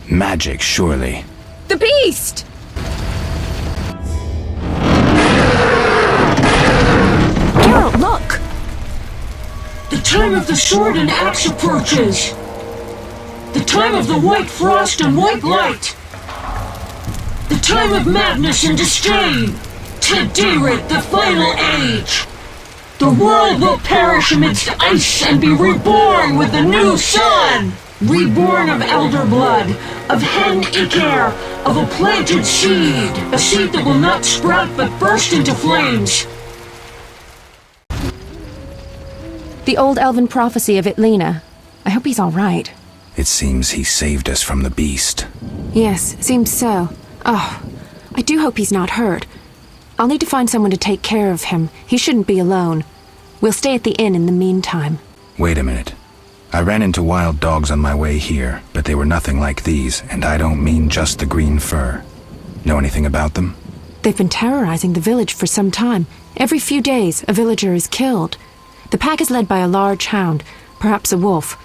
Magic, surely. The beast! Geralt, look! The time of the sword and axe approaches. The time of the white frost and white light. The time of madness and disdain. Tedirit, the final age. The world will perish amidst ice and be reborn with the new sun. Reborn of elder blood, of hen Iker, of a planted seed. A seed that will not sprout but burst into flames. The old elven prophecy of Itlena. I hope he's all right. It seems he saved us from the beast. Yes, seems so. Oh, I do hope he's not hurt. I'll need to find someone to take care of him. He shouldn't be alone. We'll stay at the inn in the meantime. Wait a minute. I ran into wild dogs on my way here, but they were nothing like these, and I don't mean just the green fur. Know anything about them? They've been terrorizing the village for some time. Every few days, a villager is killed. The pack is led by a large hound, perhaps a wolf.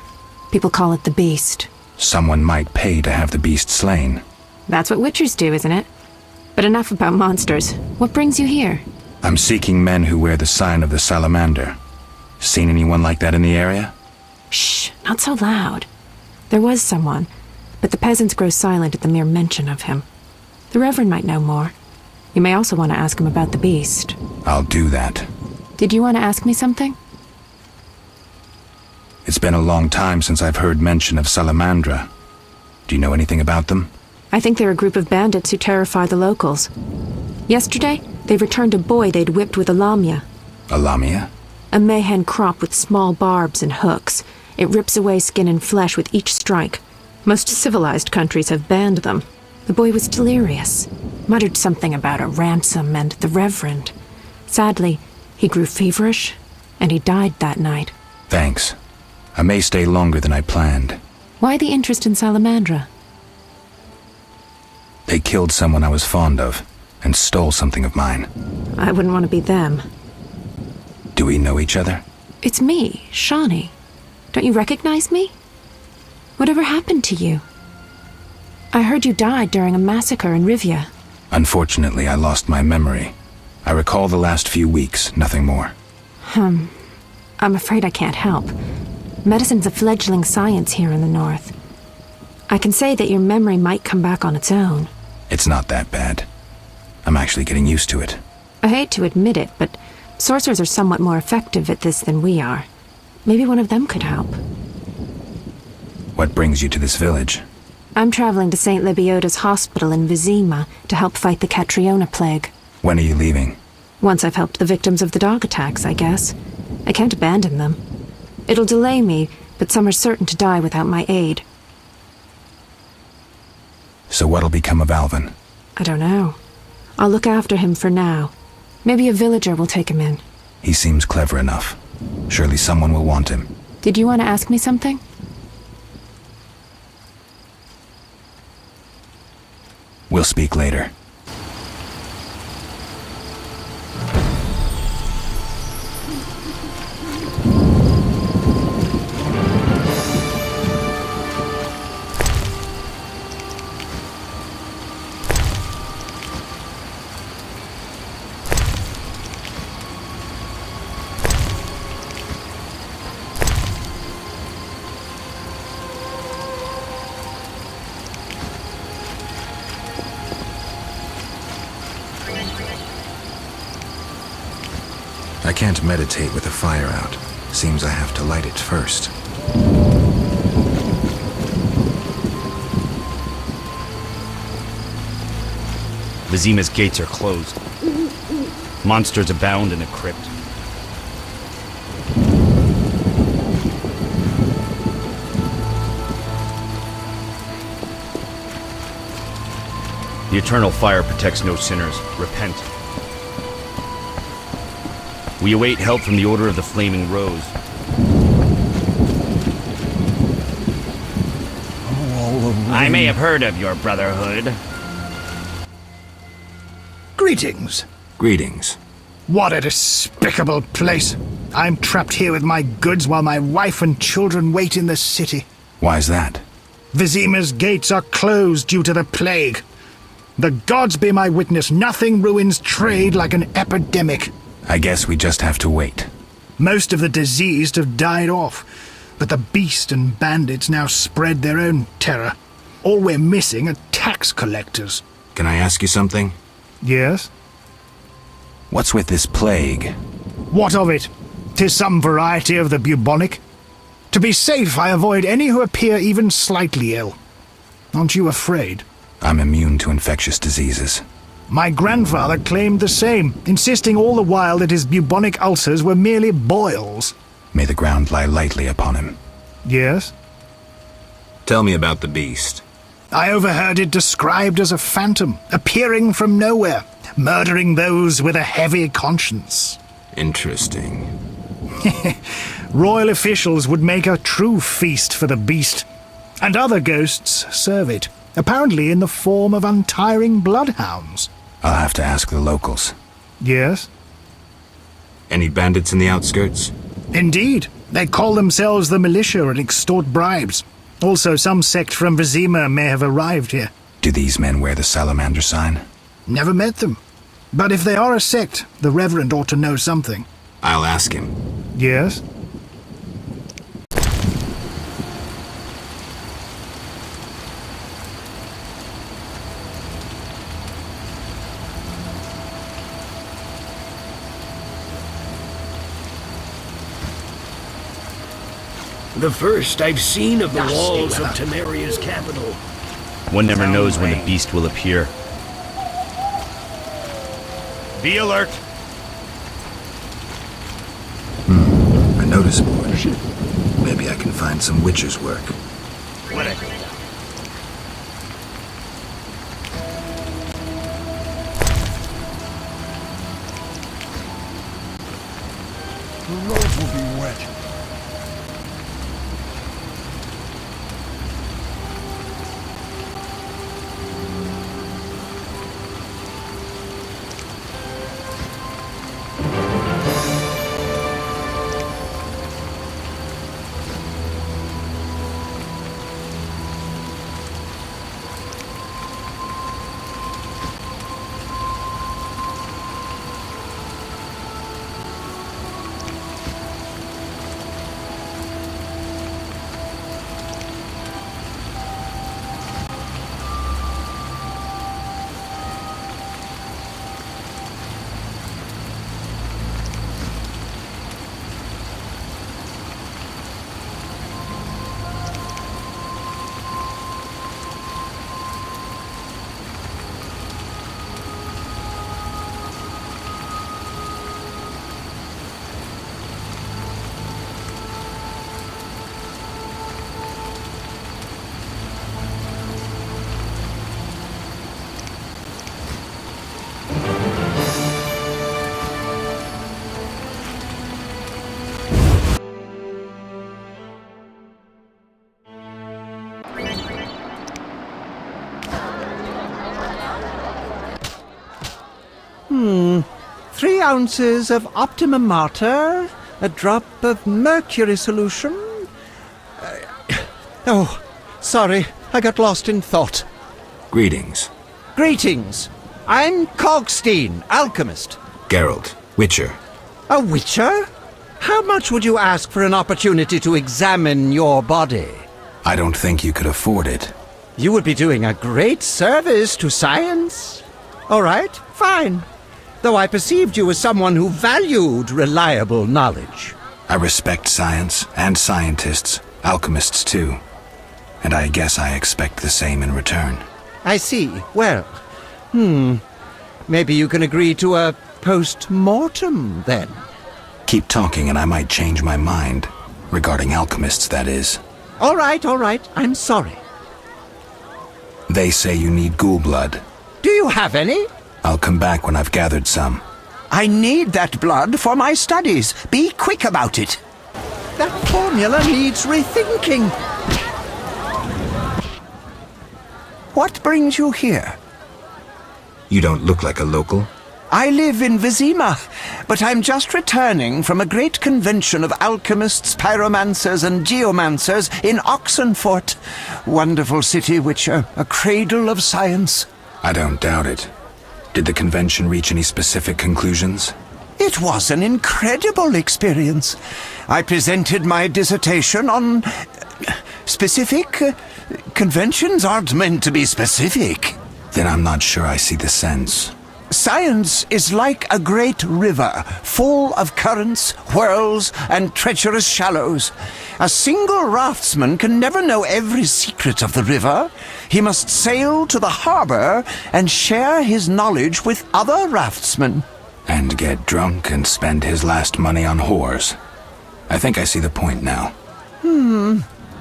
People call it the beast. Someone might pay to have the beast slain. That's what witchers do, isn't it? But enough about monsters. What brings you here? I'm seeking men who wear the sign of the salamander. Seen anyone like that in the area? Shh, not so loud. There was someone, but the peasants grow silent at the mere mention of him. The Reverend might know more. You may also want to ask him about the beast. I'll do that. Did you want to ask me something? It's been a long time since I've heard mention of Salamandra. Do you know anything about them? I think they're a group of bandits who terrify the locals. Yesterday, they returned a boy they'd whipped with a lamia. A lamia? A mayhen crop with small barbs and hooks. It rips away skin and flesh with each strike. Most civilized countries have banned them. The boy was delirious, muttered something about a ransom and the Reverend. Sadly, he grew feverish, and he died that night. Thanks. I may stay longer than I planned. Why the interest in Salamandra? They killed someone I was fond of, and stole something of mine. I wouldn't want to be them. Do we know each other? It's me, Shani. Don't you recognize me? Whatever happened to you? I heard you died during a massacre in Rivia. Unfortunately, I lost my memory. I recall the last few weeks, nothing more. I'm afraid I can't help. Medicine's a fledgling science here in the north. I can say that your memory might come back on its own. It's not that bad. I'm actually getting used to it. I hate to admit it, but sorcerers are somewhat more effective at this than we are. Maybe one of them could help. What brings you to this village? I'm traveling to St. Lebioda's hospital in Vizima to help fight the Catriona plague. When are you leaving? Once I've helped the victims of the dog attacks, I guess. I can't abandon them. It'll delay me, but some are certain to die without my aid. So what'll become of Alvin? I don't know. I'll look after him for now. Maybe a villager will take him in. He seems clever enough. Surely someone will want him. Did you want to ask me something? We'll speak later. I can't meditate with the fire out. Seems I have to light it first. Vizima's gates are closed. Monsters abound in the crypt. The eternal fire protects no sinners. Repent. We await help from the Order of the Flaming Rose. I may have heard of your brotherhood. Greetings. Greetings. What a despicable place. I'm trapped here with my goods while my wife and children wait in the city. Why's that? Vizima's gates are closed due to the plague. The gods be my witness, nothing ruins trade like an epidemic. I guess we just have to wait. Most of the diseased have died off, but the beast and bandits now spread their own terror. All we're missing are tax collectors. Can I ask you something? Yes? What's with this plague? What of it? 'Tis some variety of the bubonic. To be safe, I avoid any who appear even slightly ill. Aren't you afraid? I'm immune to infectious diseases. My grandfather claimed the same, insisting all the while that his bubonic ulcers were merely boils. May the ground lie lightly upon him. Yes? Tell me about the beast. I overheard it described as a phantom, appearing from nowhere, murdering those with a heavy conscience. Interesting. Royal officials would make a true feast for the beast, and other ghosts serve it, apparently in the form of untiring bloodhounds. I'll have to ask the locals. Yes? Any bandits in the outskirts? Indeed. They call themselves the militia and extort bribes. Also, some sect from Vizima may have arrived here. Do these men wear the salamander sign? Never met them. But if they are a sect, the Reverend ought to know something. I'll ask him. Yes? The first I've seen of the walls of Temeria's capital. One never knows when the beast will appear. Be alert! A notice board. Maybe I can find some witcher's work. Whatever. The roads will be wet. Three ounces of Optimum Mater, a drop of mercury solution. Oh, sorry, I got lost in thought. Greetings. Greetings. I'm Cogstein, alchemist. Geralt, Witcher. A witcher? How much would you ask for an opportunity to examine your body? I don't think you could afford it. You would be doing a great service to science. All right, fine. Though I perceived you as someone who valued reliable knowledge. I respect science and scientists, alchemists too. And I guess I expect the same in return. I see. Well, maybe you can agree to a post-mortem, then. Keep talking and I might change my mind. Regarding alchemists, that is. All right, I'm sorry. They say you need ghoul blood. Do you have any? I'll come back when I've gathered some. I need that blood for my studies. Be quick about it. That formula needs rethinking. What brings you here? You don't look like a local. I live in Vizima, but I'm just returning from a great convention of alchemists, pyromancers, and geomancers in Oxenfurt. Wonderful city, Witcher, a cradle of science. I don't doubt it. Did the convention reach any specific conclusions? It was an incredible experience. I presented my dissertation on specific. Conventions aren't meant to be specific. Then I'm not sure I see the sense. Science is like a great river, full of currents, whirls, and treacherous shallows. A single raftsman can never know every secret of the river. He must sail to the harbor and share his knowledge with other raftsmen. And get drunk and spend his last money on whores. I think I see the point now.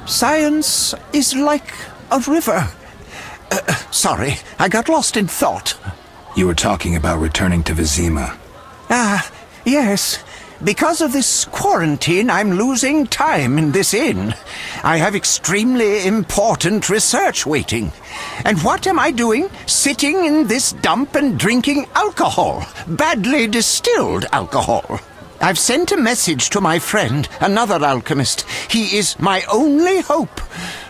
Science is like a river. Sorry, I got lost in thought. You were talking about returning to Vizima. Yes. Because of this quarantine, I'm losing time in this inn. I have extremely important research waiting. And what am I doing? Sitting in this dump and drinking alcohol. Badly distilled alcohol. I've sent a message to my friend, another alchemist. He is my only hope.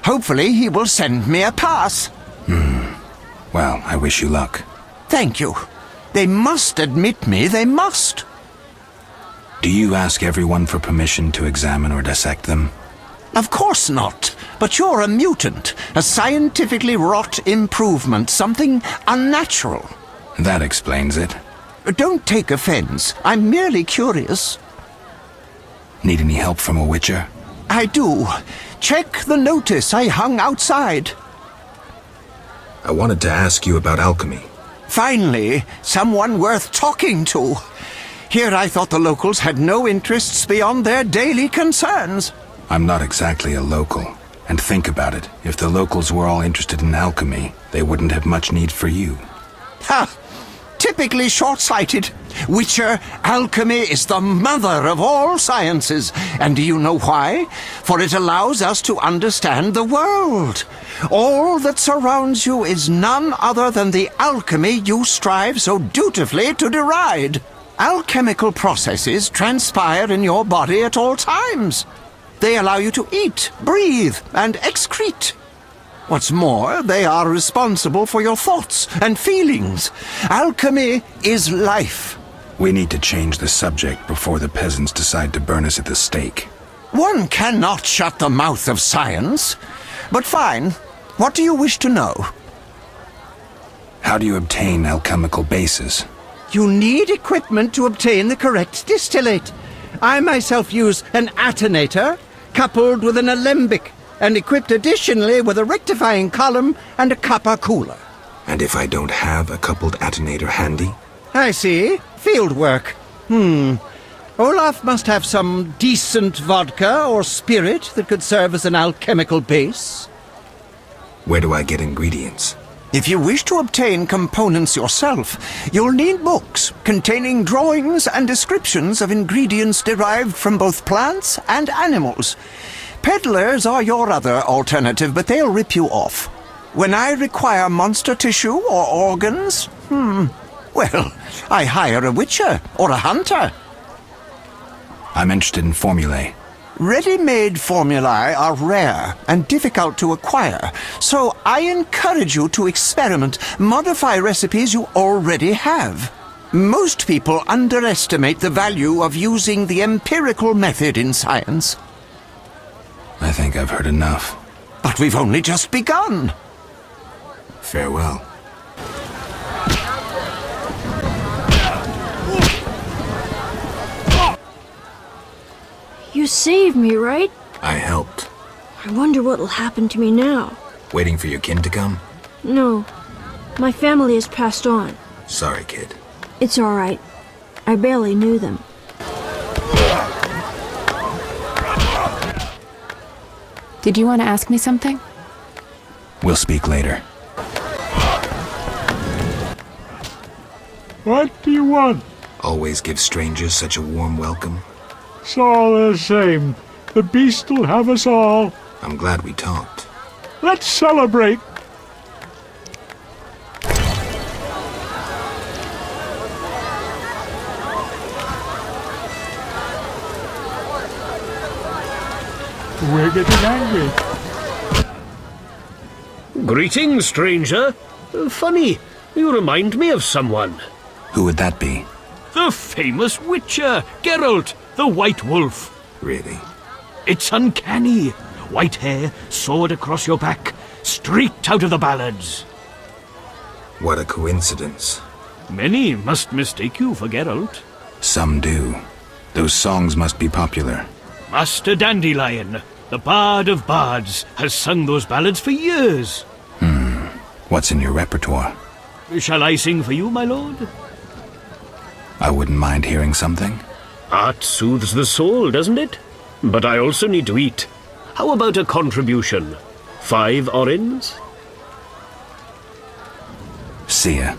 Hopefully he will send me a pass. Well, I wish you luck. Thank you. They must admit me, they must. Do you ask everyone for permission to examine or dissect them? Of course not. But you're a mutant, a scientifically wrought improvement, something unnatural. That explains it. Don't take offense. I'm merely curious. Need any help from a Witcher? I do. Check the notice I hung outside. I wanted to ask you about alchemy. Finally, someone worth talking to. Here I thought the locals had no interests beyond their daily concerns. I'm not exactly a local. And think about it. If the locals were all interested in alchemy, they wouldn't have much need for you. Ha! Typically short-sighted. Witcher, alchemy is the mother of all sciences. And do you know why? For it allows us to understand the world. All that surrounds you is none other than the alchemy you strive so dutifully to deride. Alchemical processes transpire in your body at all times. They allow you to eat, breathe, and excrete. What's more, they are responsible for your thoughts and feelings. Alchemy is life. We need to change the subject before the peasants decide to burn us at the stake. One cannot shut the mouth of science. But fine. What do you wish to know? How do you obtain alchemical bases? You need equipment to obtain the correct distillate. I myself use an attenator, coupled with an alembic, and equipped additionally with a rectifying column and a copper cooler. And if I don't have a coupled attenator handy? I see. Field work. Olaf must have some decent vodka or spirit that could serve as an alchemical base. Where do I get ingredients? If you wish to obtain components yourself, you'll need books containing drawings and descriptions of ingredients derived from both plants and animals. Peddlers are your other alternative, but they'll rip you off. When I require monster tissue or organs, well, I hire a witcher or a hunter. I'm interested in formulae. Ready-made formulae are rare and difficult to acquire, so I encourage you to experiment, modify recipes you already have. Most people underestimate the value of using the empirical method in science. I think I've heard enough. But we've only just begun. Farewell. You saved me, right? I helped. I wonder what'll happen to me now. Waiting for your kin to come? No. My family has passed on. Sorry, kid. It's all right. I barely knew them. Did you want to ask me something? We'll speak later. What do you want? Always give strangers such a warm welcome. It's all the same. The beast will have us all. I'm glad we talked. Let's celebrate. We're getting angry. Greetings, stranger. Funny, you remind me of someone. Who would that be? The famous Witcher, Geralt, the White Wolf. Really? It's uncanny. White hair, sword across your back, straight out of the ballads. What a coincidence. Many must mistake you for Geralt. Some do. Those songs must be popular. Master Dandelion, the bard of bards, has sung those ballads for years. What's in your repertoire? Shall I sing for you, my lord? I wouldn't mind hearing something. Art soothes the soul, doesn't it? But I also need to eat. How about a contribution? 5 orens? See ya.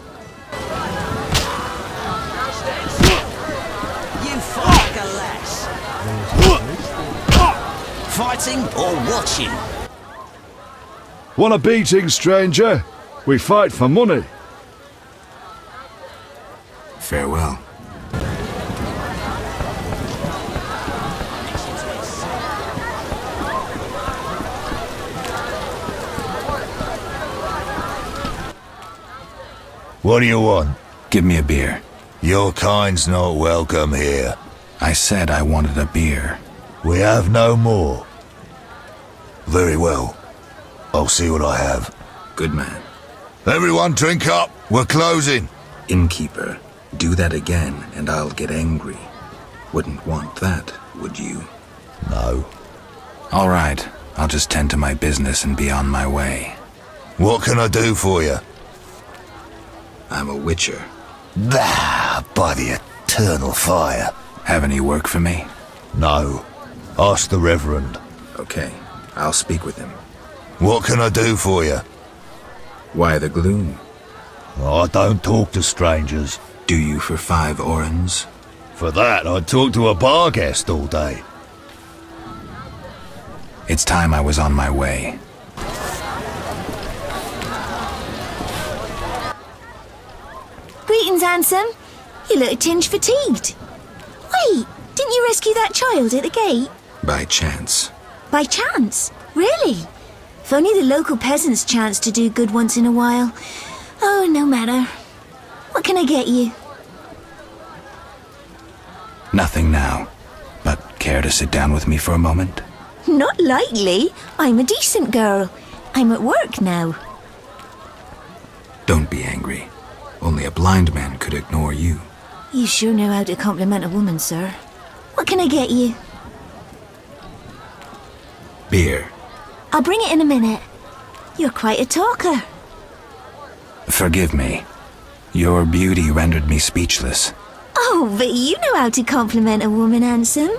You fight like a lass. Fighting or watching? Want a beating, stranger? We fight for money. Farewell. What do you want? Give me a beer. Your kind's not welcome here. I said I wanted a beer. We have no more. Very well. I'll see what I have. Good man. Everyone drink up. We're closing. Innkeeper, do that again and I'll get angry. Wouldn't want that, would you? No. All right. I'll just tend to my business and be on my way. What can I do for you? I'm a witcher. Ah, by the eternal fire. Have any work for me? No. Ask the Reverend. Okay. I'll speak with him. What can I do for you? Why the gloom? I don't talk to strangers. Do you for 5 orens? For that, I'd talk to a bar guest all day. It's time I was on my way. Greetings, handsome. You look a tinge fatigued. Wait, didn't you rescue that child at the gate? By chance. By chance? Really? If only the local peasants chance to do good once in a while. Oh, no matter. What can I get you? Nothing now. But care to sit down with me for a moment? Not likely. I'm a decent girl. I'm at work now. Don't be angry. Only a blind man could ignore you. You sure know how to compliment a woman, sir. What can I get you? Beer. I'll bring it in a minute. You're quite a talker. Forgive me. Your beauty rendered me speechless. Oh, but you know how to compliment a woman, handsome.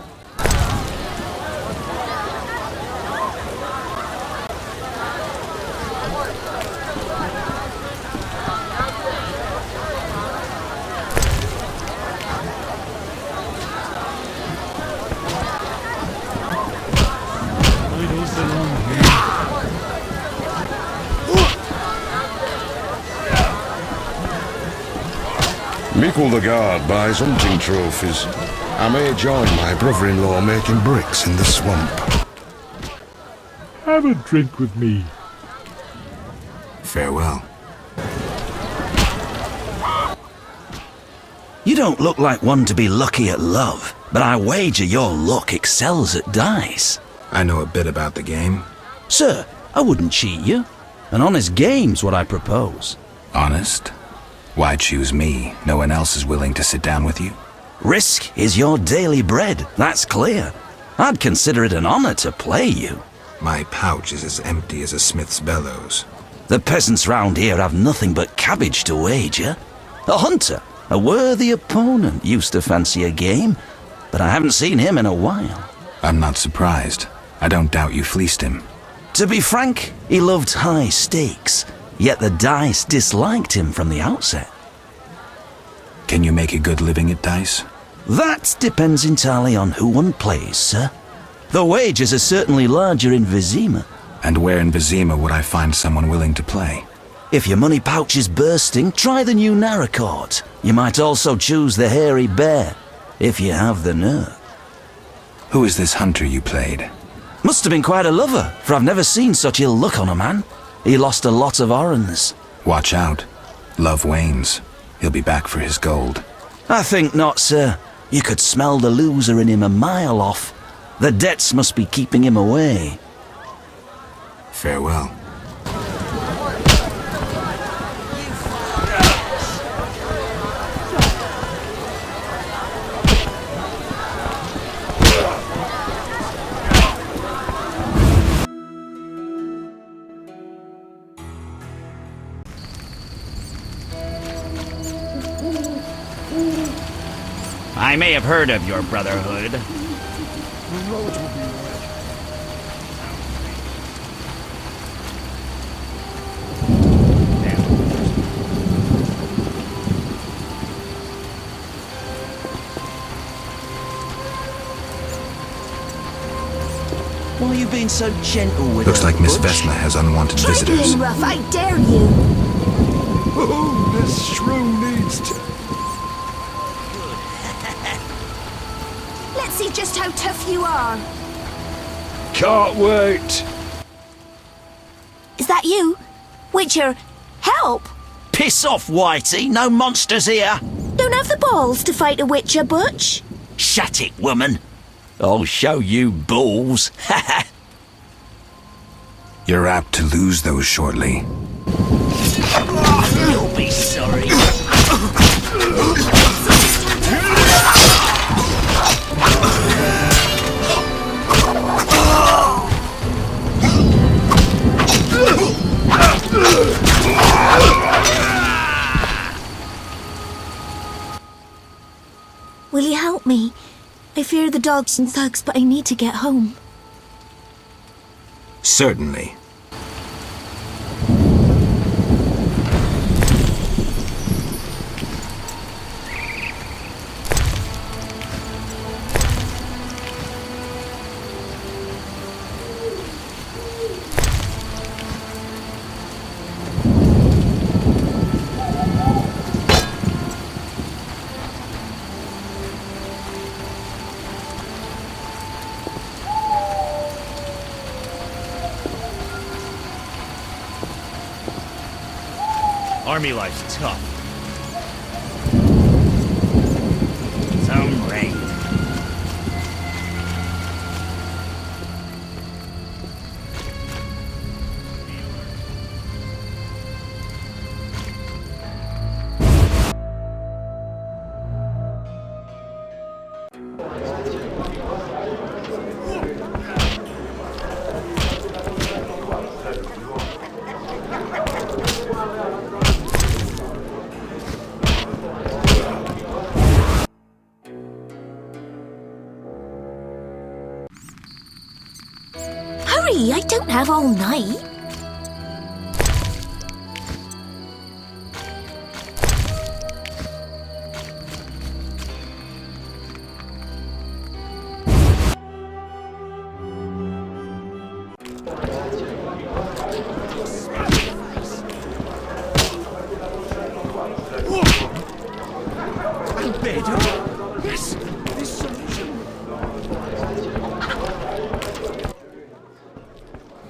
Mickle the guard buys hunting trophies. I may join my brother-in-law making bricks in the swamp. Have a drink with me. Farewell. You don't look like one to be lucky at love, but I wager your luck excels at dice. I know a bit about the game. Sir, I wouldn't cheat you. An honest game's what I propose. Honest? Why choose me? No one else is willing to sit down with you? Risk is your daily bread, that's clear. I'd consider it an honor to play you. My pouch is as empty as a smith's bellows. The peasants round here have nothing but cabbage to wager. A hunter, a worthy opponent, used to fancy a game, but I haven't seen him in a while. I'm not surprised. I don't doubt you fleeced him. To be frank, he loved high stakes, yet the dice disliked him from the outset. Can you make a good living at dice? That depends entirely on who one plays, sir. The wages are certainly larger in Vizima. And where in Vizima would I find someone willing to play? If your money pouch is bursting, try the new Narracourt. You might also choose the Hairy Bear, if you have the nerve. Who is this hunter you played? Must have been quite a lover, for I've never seen such ill luck on a man. He lost a lot of orens. Watch out. Love wanes. He'll be back for his gold. I think not, sir. You could smell the loser in him a mile off. The debts must be keeping him away. Farewell. I may have heard of your brotherhood. The roads will be wet. Why are you being so gentle with Looks her, like Miss Butch? Vesna has unwanted Try visitors. being rough, I dare you. Oh, this shrew needs to... Let's see just how tough you are. Can't wait. Is that you? Witcher, help! Piss off, Whitey. No monsters here. Don't have the balls to fight a Witcher, Butch. Shut it, woman. I'll show you balls. You're apt to lose those shortly. You'll be sorry. Will you help me? I fear the dogs and thugs, but I need to get home. Certainly. Army life's tough. Some rain. Hurry, I don't have all night.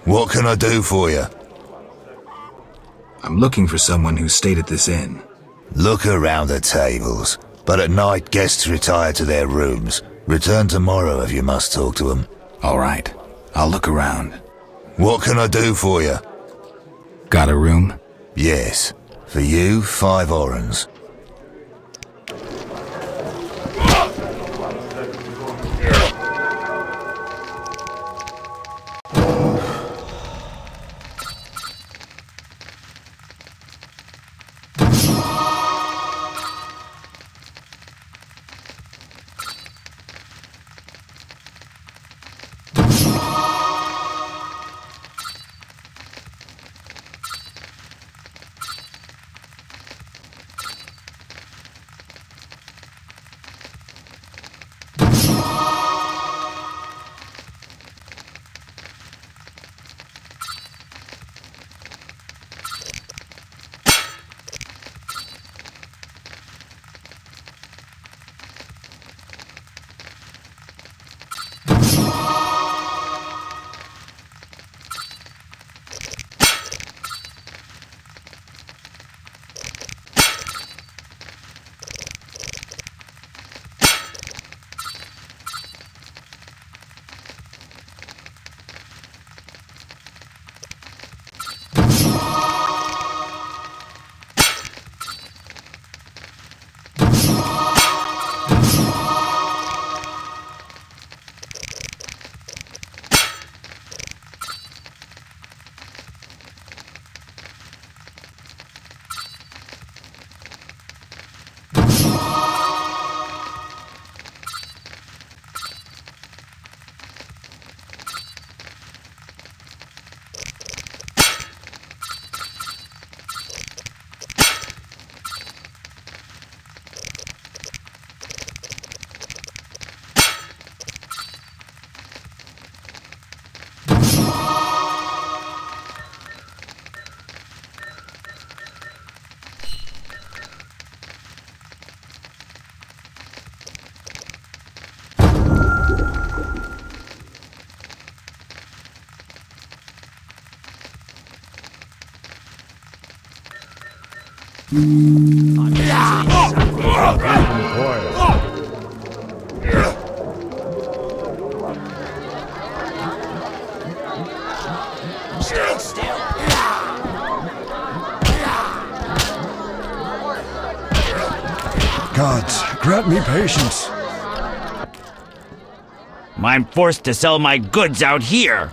What can I do for you? I'm looking for someone who stayed at this inn. Look around the tables, but at night guests retire to their rooms. Return tomorrow if you must talk to them. All right, I'll look around. What can I do for you? Got a room? Yes. For you, 5 orens. Stand still. Gods, grant me patience. I'm forced to sell my goods out here.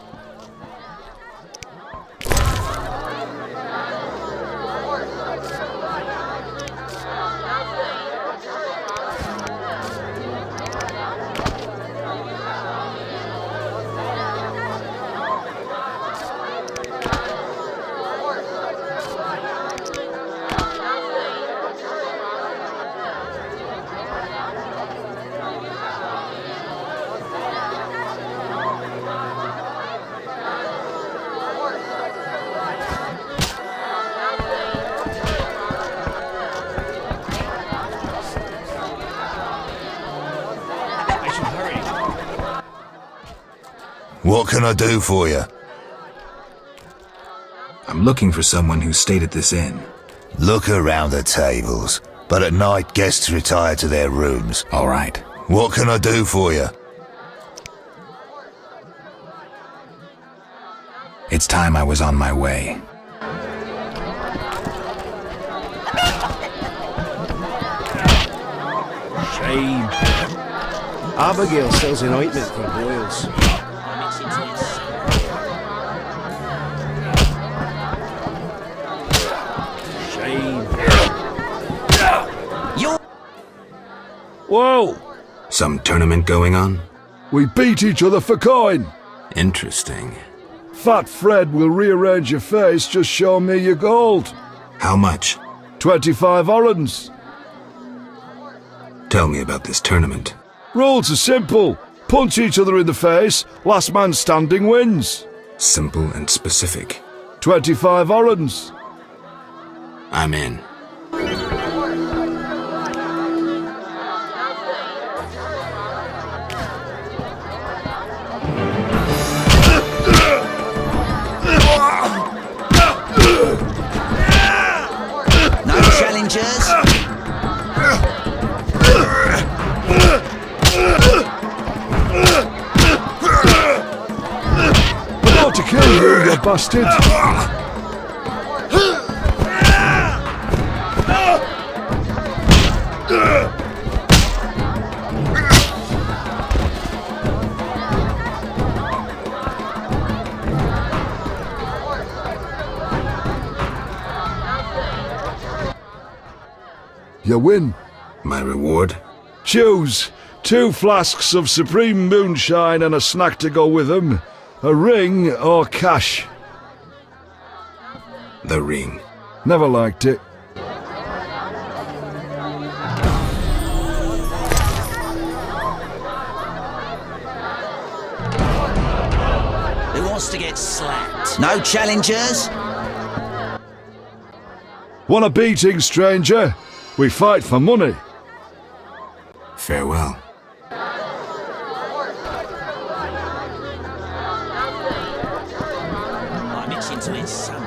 What can I do for you? I'm looking for someone who stayed at this inn. Look around the tables, but at night guests retire to their rooms. All right. What can I do for you? It's time I was on my way. Shame. Abigail sells an ointment for boils. Shame. Whoa! Some tournament going on? We beat each other for coin. Interesting. Fat Fred will rearrange your face, just show me your gold. How much? 25 orens. Tell me about this tournament. Rules are simple. Punch each other in the face, last man standing wins. Simple and specific. 25 orens. I'm in. No challengers. About to kill you, you bastard. You win. My reward? Choose 2 flasks of supreme moonshine and a snack to go with them. A ring or cash. The ring. Never liked it. Who wants to get slapped? No challengers? Want a beating, stranger? We fight for money. Farewell. I'm itching to eat some.